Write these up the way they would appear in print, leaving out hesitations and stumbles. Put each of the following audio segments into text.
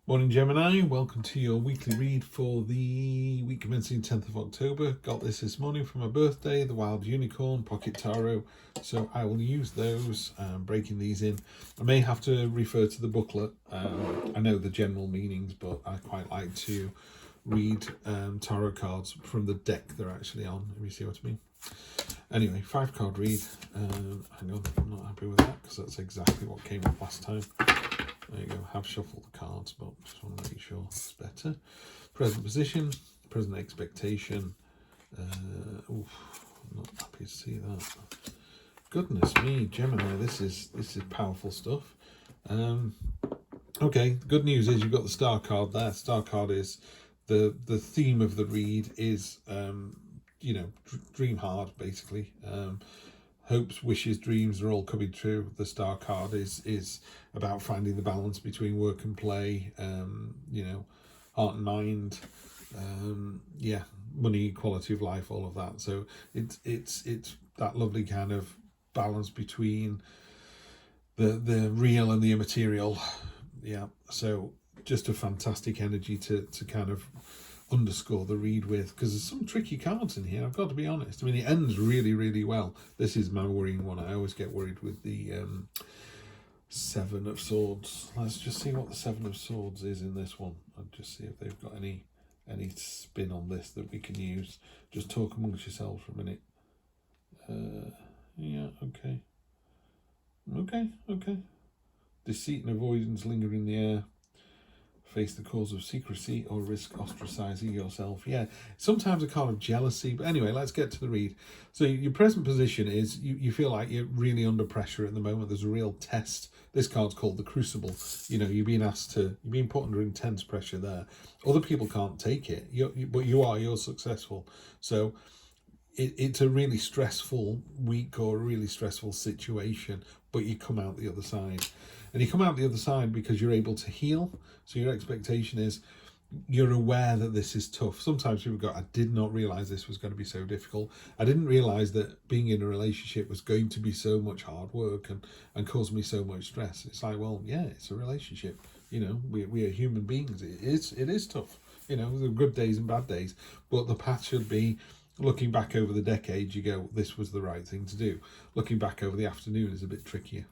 Morning Gemini, welcome to your weekly read for the week commencing 10th of October. Got this morning for my birthday, the Wild Unicorn Pocket Tarot. So I will use those, breaking these in. I may have to refer to the booklet. I know the general meanings, but I quite like to read tarot cards from the deck they're actually on, if you see what I mean. Anyway, 5-card read. Hang on, I'm not happy with that because that's exactly what came up last time. There you go, have shuffled the cards, but just want to make sure it's better. Present position, present expectation. I'm not happy to see that. Goodness me, Gemini, this is powerful stuff. Okay, the good news is you've got the star card there. Star card is the theme of the read is dream hard, basically. Hopes, wishes, dreams are all coming true. The star card is about finding the balance between work and play, heart and mind, money, quality of life, all of that. So it's that lovely kind of balance between the real and the immaterial. Yeah, so just a fantastic energy to kind of underscore the read with, because there's some tricky cards in here, I've got to be honest. I mean, it ends really, really well. This is my worrying one. I always get worried with the Seven of Swords. Let's just see what the Seven of Swords is in this one. I'll just see if they've got any spin on this that we can use. Just talk amongst yourselves for a minute. Okay. Deceit and avoidance linger in the air. Face the cause of secrecy or risk ostracizing yourself. Yeah, sometimes a kind of jealousy. But anyway, let's get to the read. So your present position is you feel like you're really under pressure at the moment. There's a real test. This card's called the Crucible. You know, you're being put under intense pressure there. Other people can't take it, but you're successful. So it's a really stressful week or a really stressful situation, but you come out the other side. And you come out the other side because you're able to heal. So your expectation is you're aware that this is tough. Sometimes people go, I did not realise this was going to be so difficult. I didn't realise that being in a relationship was going to be so much hard work and cause me so much stress. It's like, well, yeah, it's a relationship. You know, we are human beings. It is tough. You know, there are good days and bad days. But the path should be, looking back over the decade, you go, this was the right thing to do. Looking back over the afternoon is a bit trickier.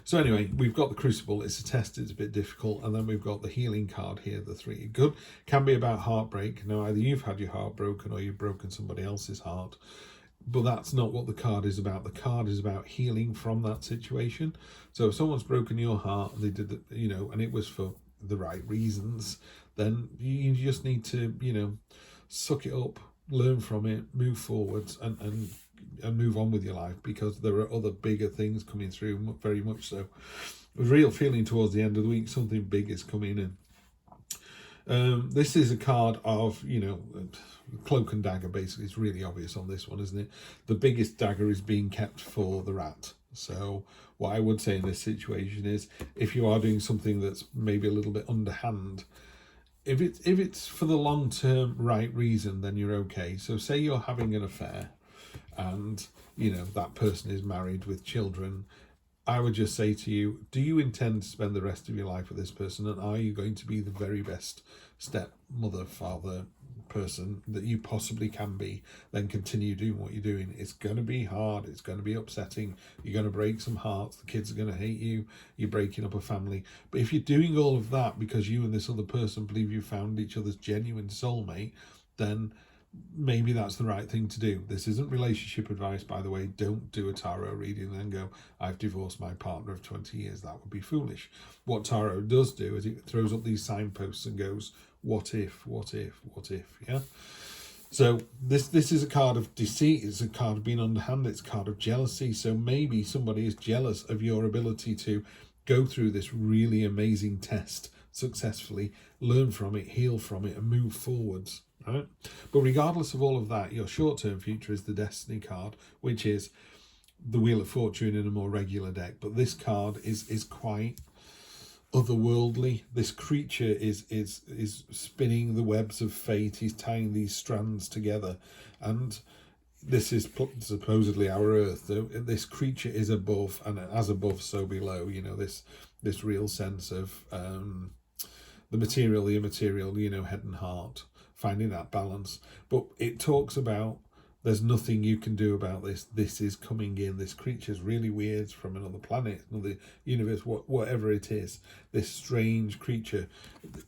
So anyway, we've got the Crucible. It's a test. It's a bit difficult. And then we've got the healing card here, the 3. Good. Can be about heartbreak. Now, either you've had your heart broken or you've broken somebody else's heart. But that's not what the card is about. The card is about healing from that situation. So if someone's broken your heart, they did, and it was for the right reasons, then you just need to, suck it up, learn from it, move forwards, and move on with your life, because there are other bigger things coming through, very much so. A real feeling towards the end of the week, something big is coming in. This is a card of, cloak and dagger, basically. It's really obvious on this one, isn't it? The biggest dagger is being kept for the rat. So what I would say in this situation is, if you are doing something that's maybe a little bit underhand, if it's for the long-term right reason, then you're okay. So say you're having an affair and that person is married with children, I would just say to you, do you intend to spend the rest of your life with this person, and are you going to be the very best stepmother, father, person that you possibly can be? Then continue doing what you're doing. It's going to be hard, it's going to be upsetting, you're going to break some hearts, the kids are going to hate you, you're breaking up a family. But if you're doing all of that because you and this other person believe you found each other's genuine soulmate, then maybe that's the right thing to do. This isn't relationship advice, by the way. Don't do a tarot reading and then go, I've divorced my partner of 20 years. That would be foolish. What tarot does do is it throws up these signposts and goes, what if, yeah? So this is a card of deceit. It's a card of being underhand. It's a card of jealousy. So maybe somebody is jealous of your ability to go through this really amazing test successfully, learn from it, heal from it, and move forwards. Right? But regardless of all of that, your short-term future is the Destiny card, which is the Wheel of Fortune in a more regular deck. But this card is quite otherworldly. This creature is spinning the webs of fate. He's tying these strands together, and this is supposedly our Earth. This creature is above, and as above, so below. This real sense of the material, the immaterial, you know, head and heart, finding that balance. But it talks about there's nothing you can do about this. This is coming in. This creature's really weird. It's from another planet, another universe, whatever it is. This strange creature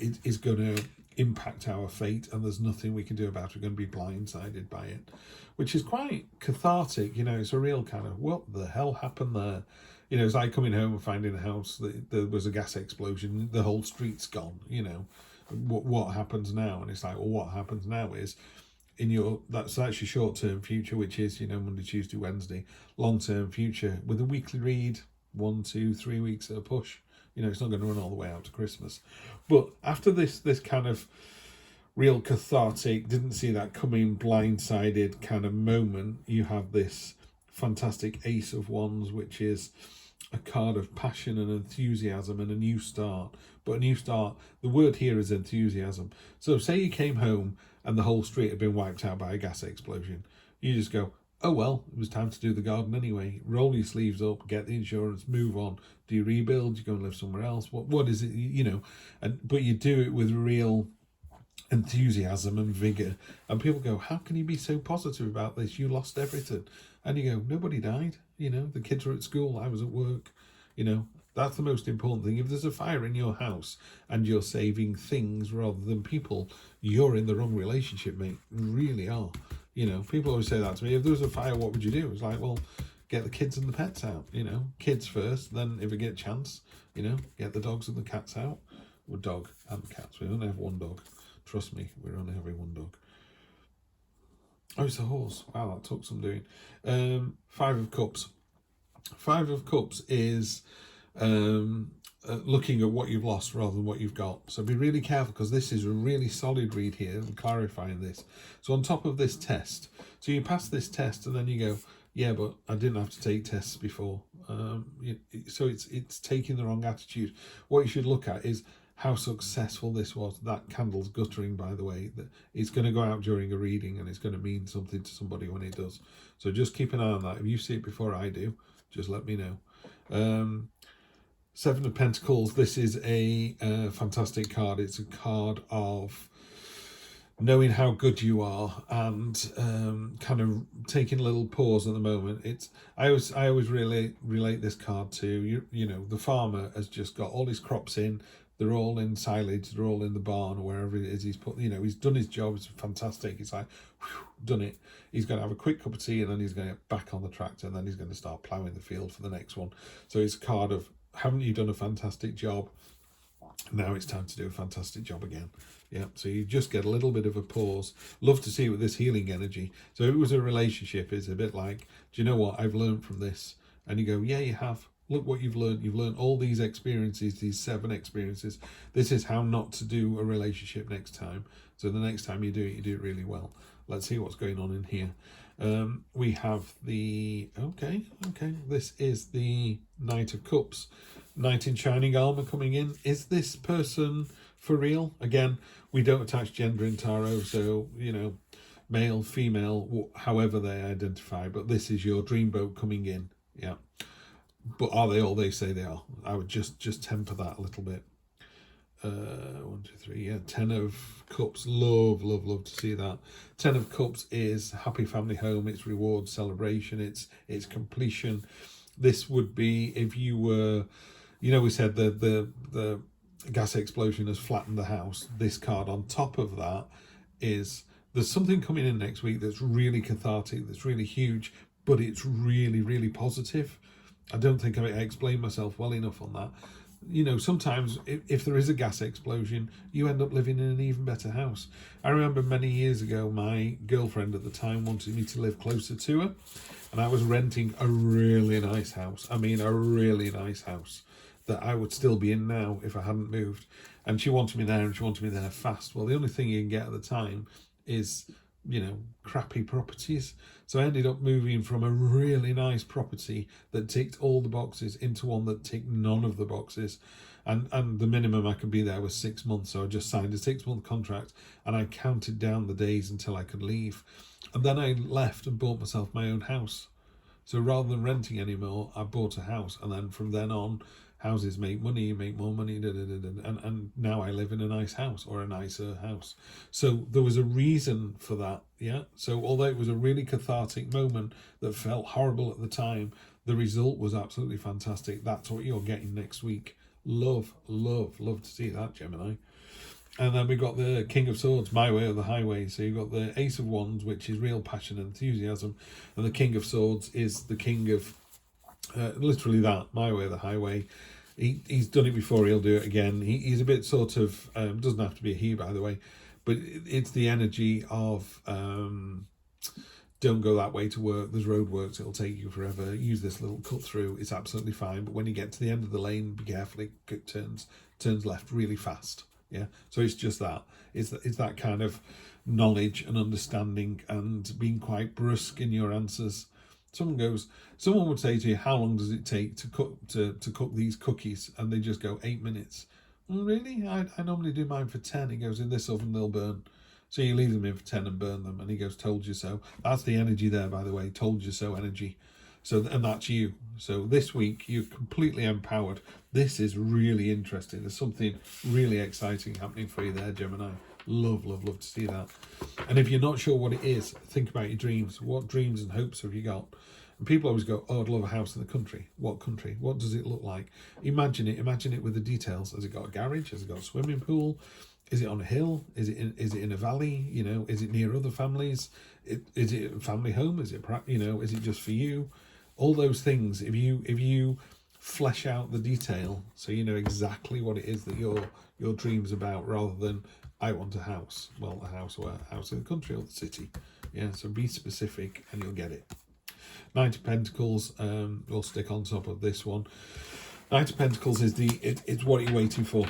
is going to impact our fate, and there's nothing we can do about it. We're going to be blindsided by it, which is quite cathartic. You know, it's a real kind of, what the hell happened there? You know, it's like coming home and finding a house that there was a gas explosion, the whole street's gone. You know, what happens now? And it's like, well, what happens now is, that's your short-term future, which is, you know, Monday, Tuesday, Wednesday. Long-term future with a weekly read, 1, 2, 3 weeks at a push. You know, it's not going to run all the way out to Christmas. But after this kind of real cathartic, didn't see that coming, blindsided kind of moment, you have this fantastic Ace of Wands, which is a card of passion and enthusiasm and a new start. But a new start, the word here is enthusiasm. So say you came home and the whole street had been wiped out by a gas explosion. You just go, oh well, it was time to do the garden anyway. Roll your sleeves up, get the insurance, move on. Do you rebuild? Do you go and live somewhere else? What is it, you know? But you do it with real enthusiasm and vigor. And people go, how can you be so positive about this? You lost everything. And you go, nobody died. You know, the kids were at school, I was at work. You know, that's the most important thing. If there's a fire in your house and you're saving things rather than people, you're in the wrong relationship, mate. You really are. You know, people always say that to me. If there was a fire, what would you do? It's like, well, get the kids and the pets out, you know. Kids first, then if we get a chance, you know, get the dogs and the cats out. Well, dog and cats. We only have one dog. Trust me, we're only having one dog. Oh, it's a horse. Wow, that took some doing. 5 of Cups. 5 of Cups is looking at what you've lost rather than what you've got. So be really careful, because this is a really solid read here and clarifying this. So on top of this test, so you pass this test and then you go, yeah, but I didn't have to take tests before. So it's taking the wrong attitude. What you should look at is how successful this was. That candle's guttering, by the way. That it's going to go out during a reading and it's going to mean something to somebody when it does. So just keep an eye on that. If you see it before I do, just let me know. 7 of Pentacles. This is a fantastic card. It's a card of knowing how good you are and kind of taking a little pause at the moment. I always really relate this card to you know, the farmer has just got all his crops in. They're all in silage. They're all in the barn or wherever it is. He's put, you know, he's done his job. It's fantastic. It's like, whew, done it. He's going to have a quick cup of tea and then he's going to get back on the tractor and then he's going to start ploughing the field for the next one. So it's a card of, haven't you done a fantastic job? Now it's time to do a fantastic job again. Yeah, so you just get a little bit of a pause. Love to see with this healing energy. So if it was a relationship, it's a bit like, do you know what? I've learned from this. And you go, yeah, you have. Look what you've learned. You've learned all these experiences, these 7 experiences. This is how not to do a relationship next time. So the next time you do it really well. Let's see what's going on in here. We have the, okay. This is the Knight of Cups. Knight in shining armor coming in. Is this person for real? Again, we don't attach gender in tarot. So, you know, male, female, however they identify. But this is your dreamboat coming in. Yeah. But are they all they say they are? I would just temper that a little bit. 1, 2, 3, yeah. 10 of Cups. Love to see that. 10 of Cups is happy family home. It's reward, celebration. It's completion. This would be if you were, you know, we said the gas explosion has flattened the house. This card on top of that is, there's something coming in next week that's really cathartic, that's really huge, but it's really positive. I don't think I explained myself well enough on that. You know, sometimes if there is a gas explosion, you end up living in an even better house. I remember many years ago, my girlfriend at the time wanted me to live closer to her, and I was renting a really nice house. I mean, a really nice house that I would still be in now if I hadn't moved. And she wanted me there, and she wanted me there fast. Well, the only thing you can get at the time is, you know, crappy properties. So I ended up moving from a really nice property that ticked all the boxes into one that ticked none of the boxes. And the minimum I could be there was 6 months. So I just signed a 6-month contract and I counted down the days until I could leave. And then I left and bought myself my own house. So rather than renting anymore, I bought a house. And then from then on, houses make money, you make more money, and now I live in a nice house, or a nicer house. So there was a reason for that, yeah. So although it was a really cathartic moment that felt horrible at the time, the result was absolutely fantastic. That's what you're getting next week. Love to see that, Gemini. And then we got the King of Swords, my way or the highway. So you've got the Ace of Wands, which is real passion and enthusiasm, and the King of Swords is the king of literally that, my way or the highway. He's done it before, he'll do it again. He's a bit sort of, doesn't have to be a he, by the way, but it's the energy of don't go that way to work, there's roadworks, it'll take you forever, use this little cut through, it's absolutely fine, but when you get to the end of the lane, be careful, it turns left really fast. Yeah, so it's just that. It's that kind of knowledge and understanding and being quite brusque in your answers. Someone would say to you, how long does it take to cook these cookies? And they just go 8 minutes. Well, really? I normally do mine for 10. He goes, in this oven they'll burn. So you leave them in for 10 and burn them. And he goes, told you so. That's the energy there, by the way, told you so energy. So, and that's you. So this week, you're completely empowered. This is really interesting. There's something really exciting happening for you there, Gemini. Love to see that. And if you're not sure what it is, think about your dreams. What dreams and hopes have you got? And people always go, oh, I'd love a house in the country. What country? What does it look like? Imagine it with the details. Has it got a garage? Has it got a swimming pool? Is it on a hill? Is it in a valley? You know, is it near other families? Is it a family home? Is it, you know, is it just for you? All those things, if you flesh out the detail, so you know exactly what it is that your dream's about, rather than I want a house. Well, a house in the country or the city. Yeah, so be specific and you'll get it. Knight of Pentacles, we'll stick on top of this one. Knight of Pentacles is it's what you're waiting for.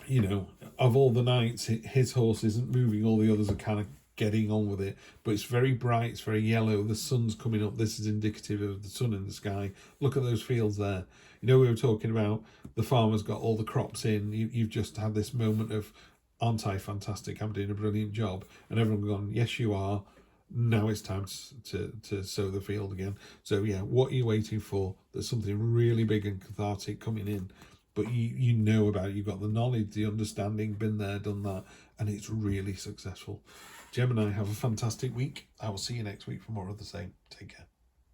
You know, of all the knights, his horse isn't moving, all the others are kind of getting on with it, but it's very bright, it's very yellow, the sun's coming up. This is indicative of the sun in the sky. Look at those fields there. You know, we were talking about the farmers got all the crops in. You've just had this moment of, aren't I fantastic, I'm doing a brilliant job, and everyone gone, yes you are, now it's time to sow the field again. So yeah, what are you waiting for? There's something really big and cathartic coming in, but you know about it. You've got the knowledge, the understanding, been there, done that, and it's really successful. Gemini, have a fantastic week. I will see you next week for more of the same. Take care.